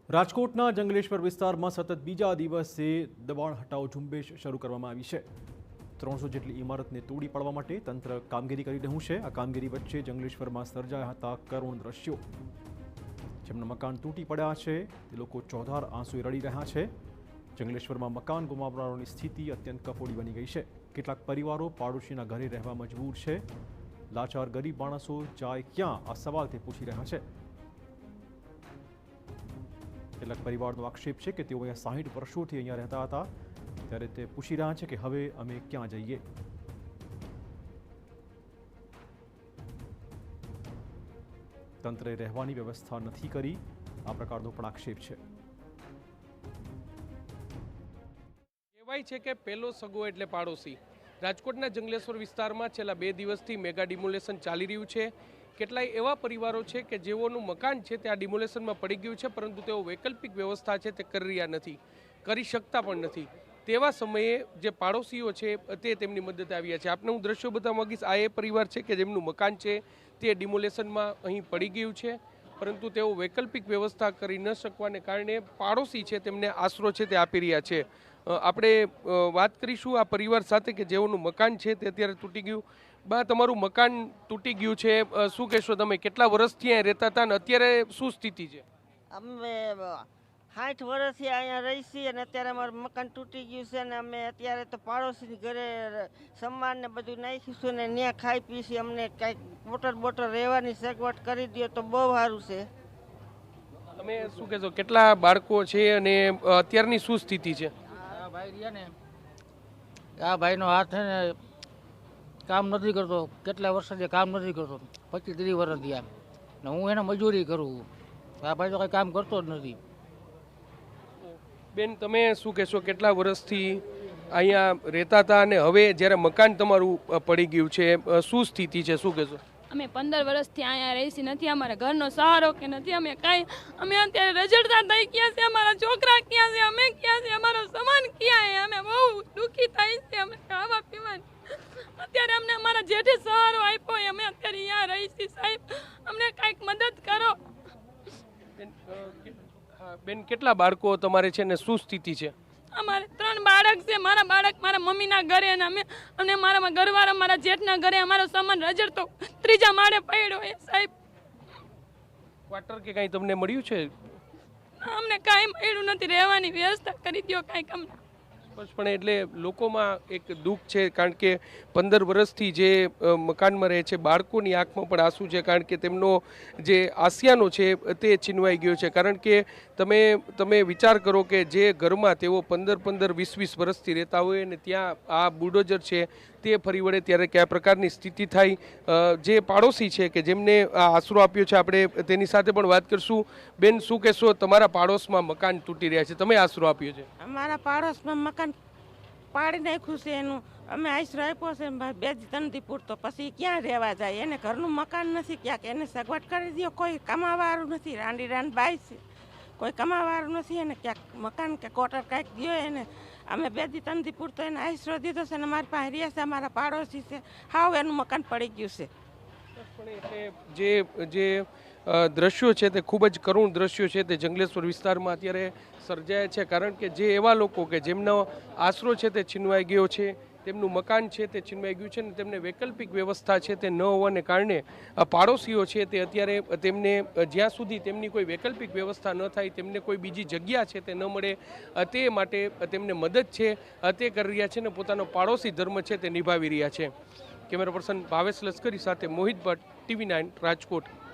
રાજકોટના જંગલેશ્વર વિસ્તારમાં સતત બીજા દિવસે દબાણ હટાવો ઝુંબેશ શરૂ કરવામાં આવી છે। 300 જેટલી ઇમારતને તોડી પાડવા માટે તંત્ર કામગીરી કરી રહ્યું છે। આ કામગીરી વચ્ચે જંગલેશ્વરમાં સર્જાયા હતા કરુણ દ્રશ્યો। જેમના મકાન તૂટી પડ્યા છે તે લોકો ચોધાર આંસુએ રડી રહ્યા છે। જંગલેશ્વરમાં મકાન ગુમાવનારોની સ્થિતિ અત્યંત કફોડી બની ગઈ છે। કેટલાક પરિવારો પાડોશીના ઘરે રહેવા મજબૂર છે। લાચાર ગરીબ માણસો જાય ક્યાં આ સવાલ તે પૂછી રહ્યા છે। કેટલાક પરિવારનો આક્ષેપ છે કે તેઓ અહીંયા 60 વર્ષોથી અહીંયા રહેતા હતા, ત્યારે તે પૂછી રહ્યા છે કે હવે અમે ક્યાં જઈએ। તંત્રે રહેવાની વ્યવસ્થા નથી કરી, આ પ્રકારનો પણ આક્ષેપ છે। કહેવાય છે કે પહેલો સગો એટલે પાડોશી। રાજકોટના જંગલેશ્વર વિસ્તારમાં છેલ્લા 2 દિવસથી મેગા ડિમોલેશન ચાલી રહ્યું છે। કેટલાય એવા પરિવારો છે કે જેઓનું મકાન છે તે આ ડિમોલેશનમાં પડી ગયું છે, પરંતુ તેઓ વૈકલ્પિક વ્યવસ્થા છે તે કરી રહ્યા નથી, કરી શકતા પણ નથી। તેવા સમયે જે પાડોશીઓ છે તે તેમની મદદ આવ્યા છે। આપને હું દ્રશ્યો બતાવવા માંગીશ। આ એ પરિવાર છે કે જેમનું મકાન છે તે ડિમોલેશનમાં અહીં પડી ગયું છે, પરંતુ તેઓ વૈકલ્પિક વ્યવસ્થા કરી ન શકવાને કારણે પાડોશી છે તેમને આશરો છે તે આપી રહ્યા છે। આપણે વાત કરીશું આ પરિવાર સાથે કે જેઓનું મકાન છે તે અત્યારે તૂટી ગયું। બા, તમારું મકાન તૂટી ગયું છે, શું કહેશો તમે? કેટલા વર્ષથી અહીંયા રહેતા હતા અને અત્યારે શું સ્થિતિ છે? અમે 60 વર્ષથી અહીંયા રહી છીએ અને અત્યારે અમારું મકાન તૂટી ગયું છે અને અમે અત્યારે તો પાડોશીની ઘરે સામાન ને બધું નાખીશું ને ત્યાં ખાઈ પીશું। અમને કાંઈક બોટર રહેવાની સગવડ કરી દો તો બહુ સારું છે। તમે શું કહેશો? કેટલા બાળકો છે અને અત્યારની શું સ્થિતિ છે? આ ભાઈ રહ્યા ને, આ ભાઈનો હાથ છે ને કામ નથી કરતો, કેટલા વર્ષથી કામ નથી કરતો, 25-30 વર્ષ થયા ને હું એને મજૂરી કરું। આ ભાઈ તો કંઈ કામ કરતો જ નથી। બેન, તમે શું કહેશો? કેટલા વર્ષથી અહીંયા રહેતા હતા અને હવે જ્યારે મકાન તમારું પડી ગયું છે, શું સ્થિતિ છે, શું કહેશો? અમે 15 વર્ષથી અહીંયા રહીશી, નથી અમારા ઘરનો સહારો કે નથી અમે કાંઈ। અમે અત્યારે રજડતા થઈ ગયા છે, અમારા છોકરા ક્યાં છે, અમે ક્યાં છે, અમારો સામાન ક્યાં છે, અમે બહુ દુઃખી થાય છે। અમે ખાવા પીવાની અત્યારે અમને અમારા જેઠે સહારો આપ્યો, અમે અત્યારે અહીંયા રહીશી। સાહેબ, અમને કાંઈક મદદ કરો। બેન, કેટલા બાળકો તમારે છે ને શું સ્થિતિ છે? અમારે 3 બાળક છે। મારા બાળક મારા મમ્મીના ઘરે અને મારા ઘરવાળા મારા જેઠના ઘરે અમારો સામાન રજડતો 3જા માળે પડ્યો છે। સાહેબ, ક્વાર્ટર કે કાંઈ તમને મળ્યું છે? અમને કાંઈ મળ્યું નથી, રહેવાની વ્યવસ્થા કરી દો કાંઈક અમને। સ્પષ્ટપણે એટલે લોકોમાં એક દુઃખ છે, કારણ કે 15 વર્ષથી જે મકાનમાં રહે છે, બાળકોની આંખમાં પણ આંસુ છે, કારણ કે તેમનો જે આસિયાનો છે તે છીનવાઈ ગયો છે। કારણ કે તમે વિચાર કરો કે જે ઘરમાં તેઓ 15-20 વર્ષથી રહેતા હોય અને ત્યાં આ બુલડોઝર છે તે ફરી વળે ત્યારે કયા પ્રકારની સ્થિતિ થાય। જે પાડોશી છે કે જેમને આ આશરો આપ્યો છે, આપણે તેની સાથે પણ વાત કરશું। બેન, શું કહેશો? તમારા પાડોશમાં મકાન તૂટી રહ્યા છે, તમે આશરો આપ્યો છે? અમારા પાડોશમાં મકાન પાડી નાખ્યું છે એનું અમે આશરો આપ્યો છે 2-3 દી પૂરતો, પછી ક્યાં રહેવા જાય? એને ઘરનું મકાન નથી, ક્યાંક એને સગવડ કરી દો। કોઈ કમાવાળું નથી, રાંડી બાઈ છે, કોઈ કમાવાળું નથી, એને ક્યાંક મકાન કે ક્વાર્ટર કાંઈક દો એને। અમે 2-3 દી પૂરતો એને આશરો દીધો છે અને અમારી પાસે રહ્યા છે, અમારા પાડોશી છે, હાવ એનું મકાન પડી ગયું છે। એટલે જે દ્રશ્યો છે તે ખૂબ જ કરુણ દ્રશ્યો છે તે જંગલેશ્વર વિસ્તારમાં અત્યારે સર્જાયા છે, કારણ કે જે એવા લોકો કે જેમનો આશરો છે તે છીનવાઈ ગયો છે, તેમનું મકાન છે તે છીનવાઈ ગયું છે અને તેમને વૈકલ્પિક વ્યવસ્થા છે તે ન હોવાને કારણે પાડોશીઓ છે તે અત્યારે તેમને જ્યાં સુધી તેમની કોઈ વૈકલ્પિક વ્યવસ્થા ન થાય, તેમને કોઈ બીજી જગ્યા છે તે ન મળે, તે માટે તેમને મદદ છે તે કરી રહ્યા છે અને પોતાનો પાડોશી ધર્મ છે તે નિભાવી રહ્યા છે। કેમેરા પર્સન ભાવેશ લશ્કરી સાથે મોહિત ભટ્ટ, TV9 રાજકોટ।